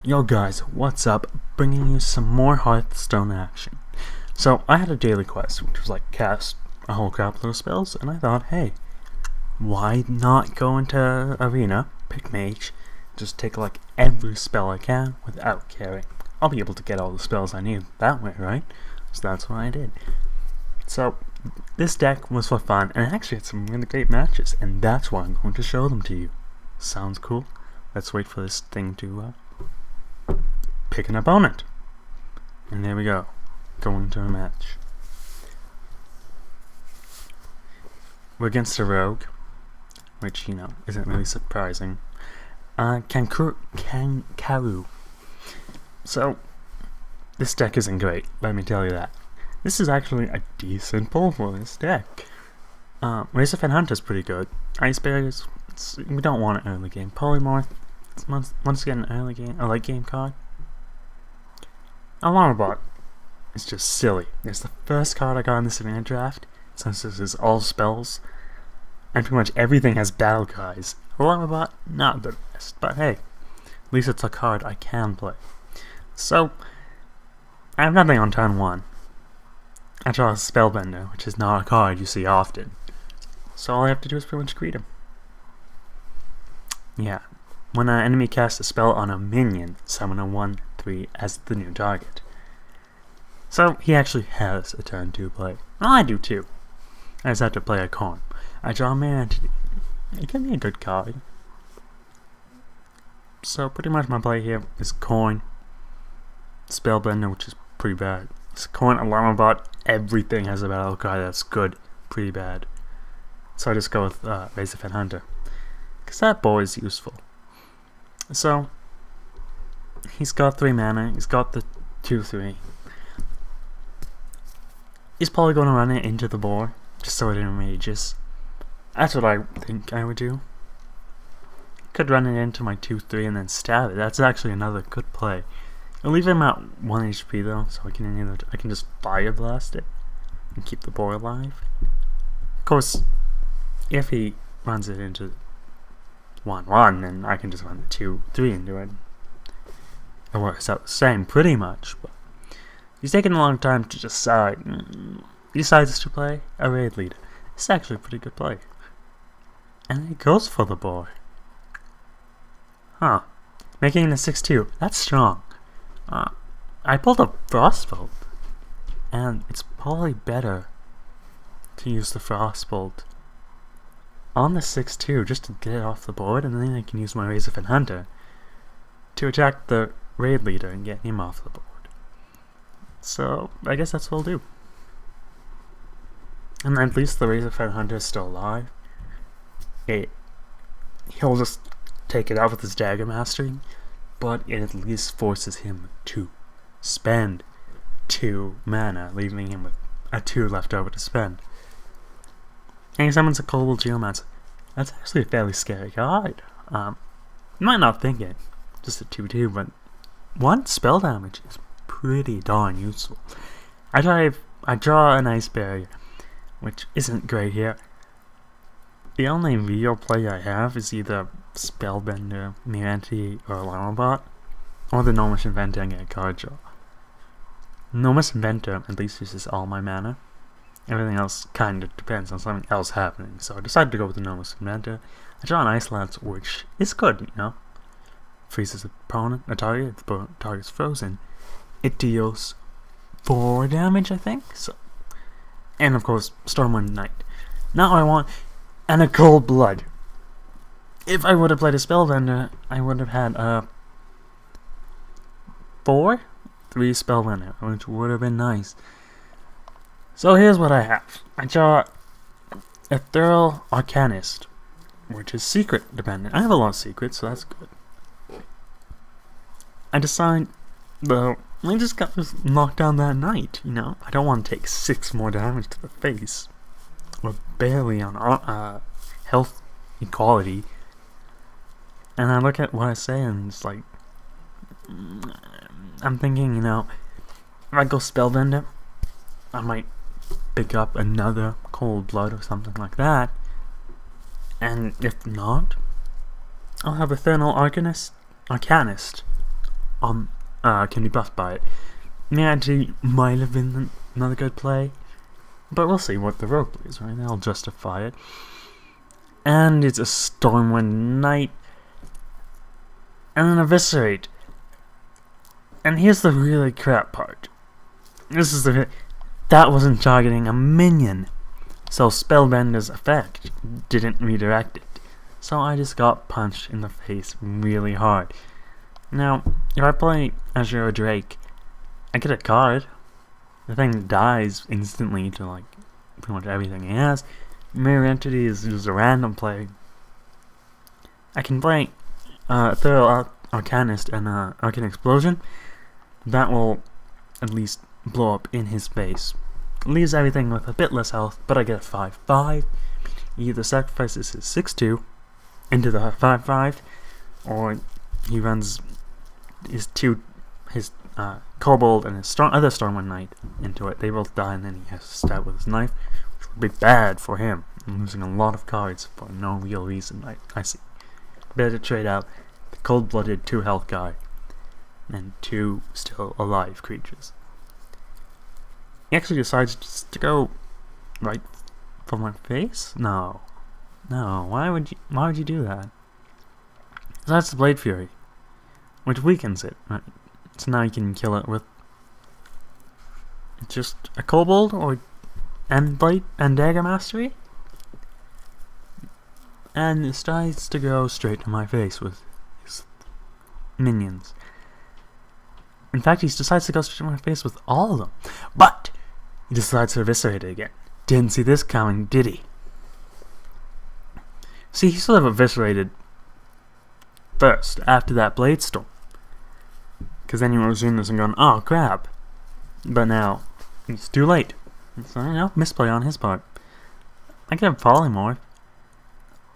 Yo guys, what's up? Bringing you some more Hearthstone action. So I had a daily quest, which was like cast a whole crap load of spells, and I thought, hey, why not go into arena, pick mage, just take like every spell I can without caring. I'll be able to get all the spells I need that way, right? So that's what I did. So this deck was for fun, and it actually had some really great matches, and that's why I'm going to show them to you. Sounds cool? Let's wait for this thing to pick an opponent. And there we go. Going to a match. We're against a rogue, which, you know, isn't really surprising. Kankaru. So, this deck isn't great, let me tell you that. This is actually a decent pull for this deck. Razorfen Hunter's pretty good. Ice Barriers, we don't want an early game. Polymorph, it's once again an early game, a late game card. Alarmbot is just silly. It's the first card I got in this arena draft, since this is all spells, and pretty much everything has battle cries. Alarmbot, not the best, but hey, at least it's a card I can play. So, I have nothing on turn 1. I draw a Spellbender, which is not a card you see often. So all I have to do is pretty much greet him. Yeah, when an enemy casts a spell on a minion, summon a 1/3 as the new target. So he actually has a turn 2 play. Well, I do too. I just have to play a con. I draw a Mere Entity. It can be a good card. So pretty much my play here is Coin, Spellbender, which is pretty bad. It's Coin, Alarmbot, everything has a battle card that's good, pretty bad. So I just go with Razorfen Hunter, because that boy is useful. So he's got 3 mana, he's got the 2/3. He's probably going to run it into the board, just so it enrages. That's what I think I would do. Could run it into my 2/3 and then stab it. That's actually another good play. I'll leave him at 1 HP though, so I can just Fire Blast it and keep the board alive. Of course, if he runs it into 1/1, then I can just run the 2/3 into it. It works out the same pretty much, but he's taking a long time to decide. He decides to play a Raid Leader. It's actually a pretty good play. And he goes for the board. Huh. Making it a 6/2. That's strong. I pulled a Frostbolt, and it's probably better to use the Frostbolt on the 6/2 just to get it off the board, and then I can use my Razorfen Hunter to attack the Raid Leader and get him off the board. So I guess that's what I'll do. And at least the Razorfen Hunter is still alive. He'll just take it out with his Dagger Mastery, but it at least forces him to spend 2 mana, leaving him with a 2 left over to spend. And he summons a Kobold Geomancer. That's actually a fairly scary card. You might not think it, just a 2/2, but 1 spell damage is pretty darn useful. I draw an Ice Barrier, which isn't great here. The only real play I have is either Spellbender, Mere Entity, or Alarmbot, or the Gnomish Inventor and get a card draw. Gnomish Inventor at least uses all my mana. Everything else kind of depends on something else happening, so I decided to go with the Gnomish Inventor. I draw an Ice Lance, which is good, you know. Freezes the opponent, a target, if the target's frozen. It deals 4 damage, I think. So, and of course, Stormwind Knight. Now I want, and a Cold Blood. If I would have played a Spellbender, I would have had a 4/3 Spellbender, which would have been nice. So here's what I have. I draw a Thurl Arcanist, which is secret dependent. I have a lot of secrets, so that's good. I decide, though, I just got to knock down that knight, you know? I don't want to take 6 more damage to the face. We're barely on health equality. And I look at what I say and it's like, I'm thinking, you know, if I go Spellbender, I might pick up another Cold Blood or something like that. And if not, I'll have a Eternal Arcanist, can be buffed by it. Mirror Entity might have been another good play, but we'll see what the rogue plays, right? I'll justify it. And it's a Stormwind Knight, and an Eviscerate. And here's the really crap part. That wasn't targeting a minion, so Spellbender's effect didn't redirect it. So I just got punched in the face really hard. Now, if I play Azure Drake, I get a card. The thing dies instantly to like pretty much everything he has. Mirror Entity is just a random play. I can play Thorough Arcanist and Arcane Explosion. That will at least blow up in his face. Leaves everything with a bit less health, but I get a 5/5. He either sacrifices his 6/2 into the 5/5, or he runs his Kobold and his other Stormwind Knight into it. They both die, and then he has to stab with his knife, which would be bad for him. I'm losing a lot of cards for no real reason. I see. Better trade out the cold-blooded 2 health guy and 2 still alive creatures. He actually decides just to go right for my face? No. Why would you do that? So that's the Blade Fury, which weakens it. Right? So now you can kill it with just a Kobold and Blade and Dagger Mastery, and it decides to go straight to my face with his minions. In fact, he decides to go straight to my face with all of them, but he decides to eviscerate it again. Didn't see this coming, did he? See, he should have eviscerated first, after that Blade Storm. Because then you would have seen this and gone, oh crap. But now, it's too late. So, misplay on his part. I can have Polymorph.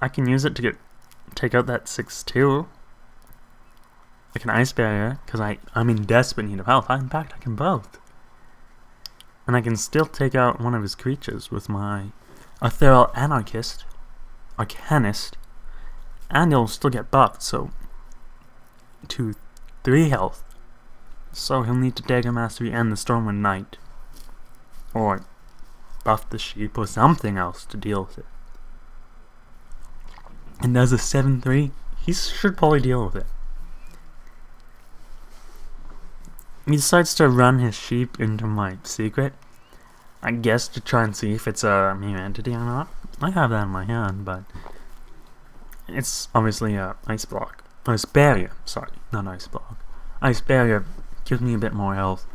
I can use it to take out that 6/2. I can Ice Barrier, because I'm in desperate need of health. In fact, I can both. And I can still take out one of his creatures with my Ethereal Arcanist, and he'll still get buffed, so 2-3 health. So he'll need to Dagger Mastery and the Stormwind Knight, or buff the sheep or something else to deal with it. And there's a 7/3, he should probably deal with it. He decides to run his sheep into my secret, I guess to try and see if it's a Mirror Entity or not. I have that in my hand, but it's obviously a Ice Block. Ice Barrier, sorry, not Ice Block. Ice Barrier gives me a bit more health.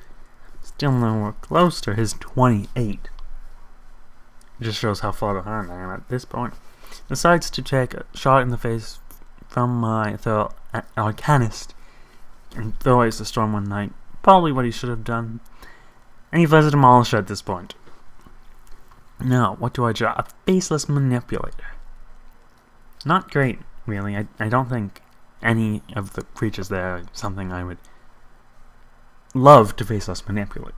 Still nowhere close to his 28. It just shows how far behind I am at this point. Decides to take a shot in the face from my Ethereal Arcanist and throw away the Stormwind Knight. Probably what he should have done. And he flies a Demolisher at this point. Now, what do I draw? A Faceless Manipulator. Not great, really. I don't think any of the creatures there are something I would love to Faceless Manipulate.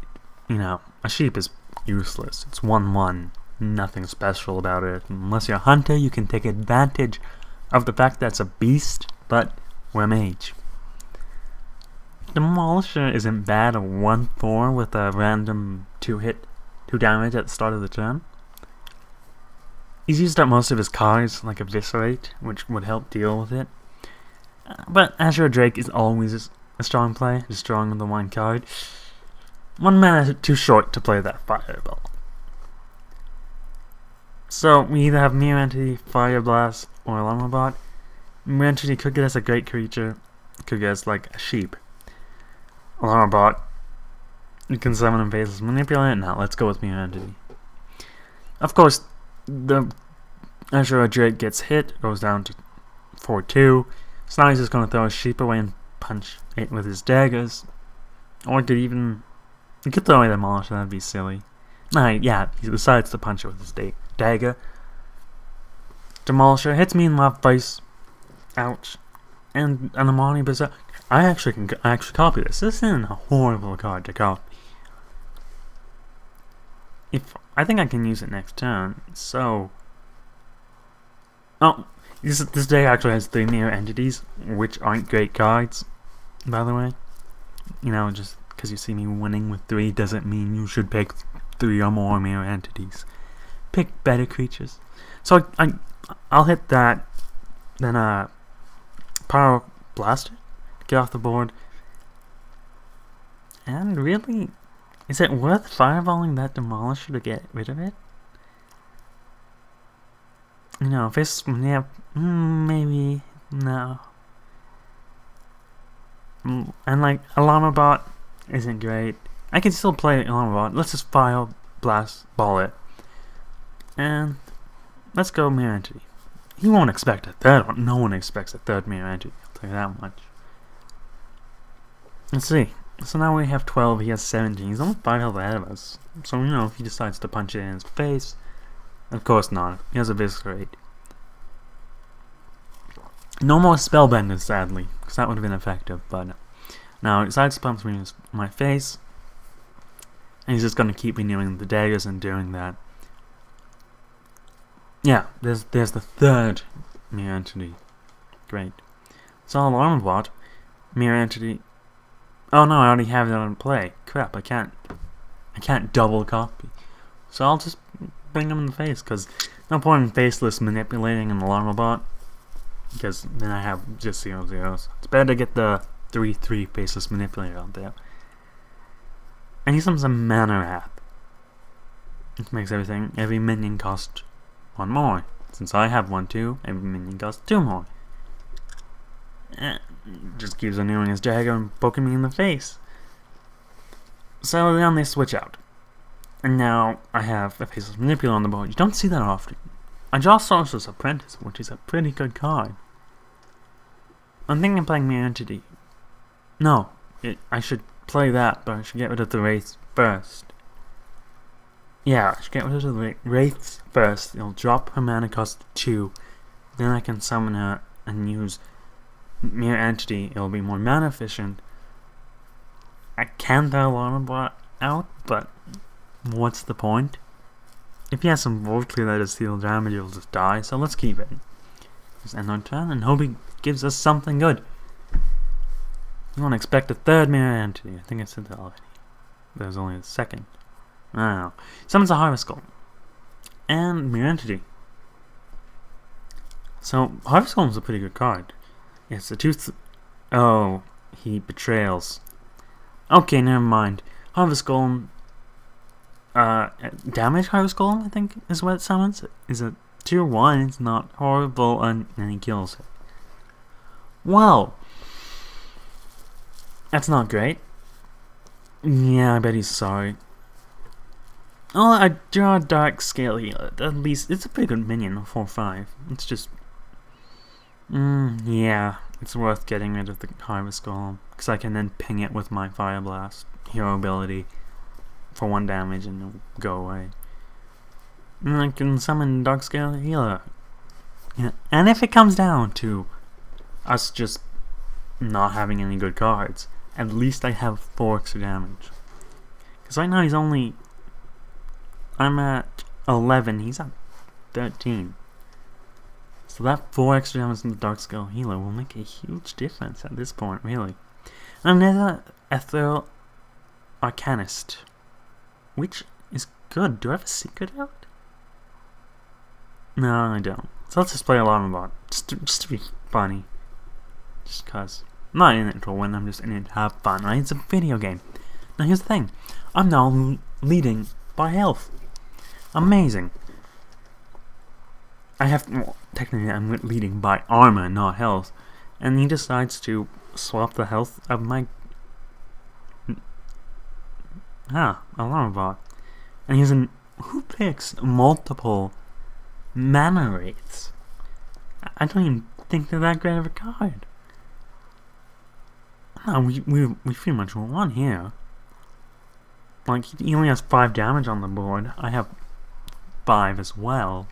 You know, a sheep is useless. It's 1/1. Nothing special about it. Unless you're a hunter, you can take advantage of the fact that it's a beast, but we're a mage. Demolisher isn't bad, a 1/4 with a random 2 damage at the start of the turn. He's used up most of his cards, like Eviscerate, which would help deal with it. But Azure Drake is always a strong play, just drawing the 1 card. 1 mana too short to play that Fireball. So we either have Mirror Entity, Fire Blast, or Alarmobot. Mirror Entity could get us a great creature, could get us like a sheep. Alarmobot, you can summon and Faceless Manipulate. Now let's go with Mirror Entity. Of course, the Azure Drake gets hit, goes down to 4/2. So now he's just going to throw his sheep away and punch it with his daggers. Or he could throw away the Demolisher, that'd be silly. Yeah, he decides to punch it with his dagger. Demolisher hits me in my face. Ouch. And an Amani Berserk. I actually can copy this. This isn't a horrible card to copy. I think I can use it next turn. So, this deck actually has 3 Mirror Entities, which aren't great cards, by the way. you know, just because you see me winning with 3 doesn't mean you should pick 3 or more mirror entities. Pick better creatures. So I'll hit that, then Power Blaster, get off the board. And really, is it worth fireballing that Demolisher to get rid of it? You know, if it's, yeah, maybe, no. And like, Alarmabot isn't great. I can still play Alarmabot. Let's just Fire Blast Ball it. And let's go Mirror Entity. He won't expect a third one. No one expects a third Mirror Entity. I'll tell you that much. Let's see. So now we have 12. He has 17. He's almost 5 health ahead of us. So, you know, if he decides to punch it in his face, of course not. He has a Viscerate. No more Spellbenders, sadly, because that would have been effective. But now he decides to punch me in my face, and he's just going to keep renewing the daggers and doing that. Yeah, there's the third Mirror Entity. Great. So Alarmabot, Mirror Entity. Oh no, I already have it on play. Crap, I can't double copy. So I'll just bring him in the face, because no point in faceless manipulating an Alarmabot, because then I have just 0/0s. It's better to get the 3/3 faceless manipulator out there. And he summons a Mana Wrath. Which makes every minion cost 1 more. Since I have 1 too, every minion costs 2 more. Just keeps renewing his dagger and poking me in the face. So then they switch out. And now I have a faceless manipulator on the board. You don't see that often. I draw Sorcerer's Apprentice, which is a pretty good card. I'm thinking of playing Mirror Entity. No, I should play that, but I should get rid of the Wraiths first. Yeah, I should get rid of the Wraiths first. It'll drop her mana cost to 2. Then I can summon her and use Mirror Entity. It'll be more mana efficient. I can throw Alarmabot out, but what's the point? If he has some Volt Clear that does deal damage, it'll just die, so let's keep it. Just end our turn and hope he gives us something good. You won't expect a third Mirror Entity. I think I said that already. There's only a second. I don't know. Summons a Harvest Golem. And Mirror Entity. So, Harvest Golem is a pretty good card. It's a tooth. Oh, he betrayals. Okay, never mind. Harvest Golem. Damage Harvest Golem, I think, is what it summons. Is a 2/1. It's not horrible, and he kills it. Well, that's not great. Yeah, I bet he's sorry. Oh, I draw a Dark Scale Healer. At least, it's a pretty good minion, 4/5. It's just... yeah, it's worth getting rid of the Harvest Golem, because I can then ping it with my Fire Blast hero ability for 1 damage and it'll go away. And I can summon Dark Scale Healer. Yeah. And if it comes down to us just not having any good cards, at least I have 4 extra damage. Because right now he's only... I'm at 11, he's at 13. So that 4 extra damage from the Dark Scale Healer will make a huge difference at this point, really. And another Ethereal Arcanist, which is good. Do I have a secret out? No, I don't. So let's just play Alarmabot, just to be funny. Just cause. I'm not in it to win, I'm just in it to have fun, right? It's a video game. Now here's the thing. I'm now leading by health. Amazing. I have... Well, technically I'm leading by armor, not health. And he decides to swap the health of my... Alarmabot. And he's an... Who picks multiple mana wraiths? I don't even think they're that great of a card. No, we pretty much won here. Like, he only has 5 damage on the board. I have 5 as well.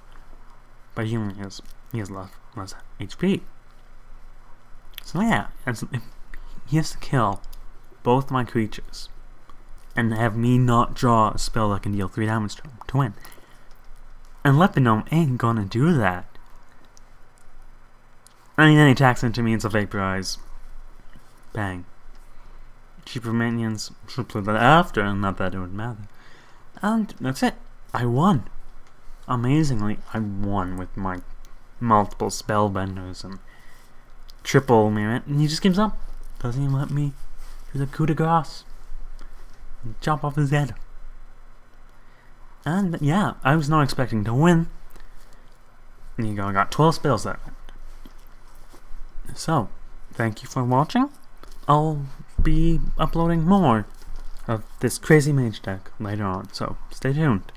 But he only has less HP. So yeah, he has to kill both my creatures and have me not draw a spell that can deal 3 damage to win. And Lepidome ain't gonna do that. I mean, then he attacks into me, it's a Vaporize. Bang. cheaper minions. Should play that after, not that it would matter. And that's it. I won. Amazingly, I won with my multiple spellbenders and triple mirror. And he just gives up. Doesn't even let me do the coup de grace and chop off his head. And yeah, I was not expecting to win. And you go, I got 12 spells that round. So, thank you for watching. I'll be uploading more of this crazy mage deck later on, so stay tuned.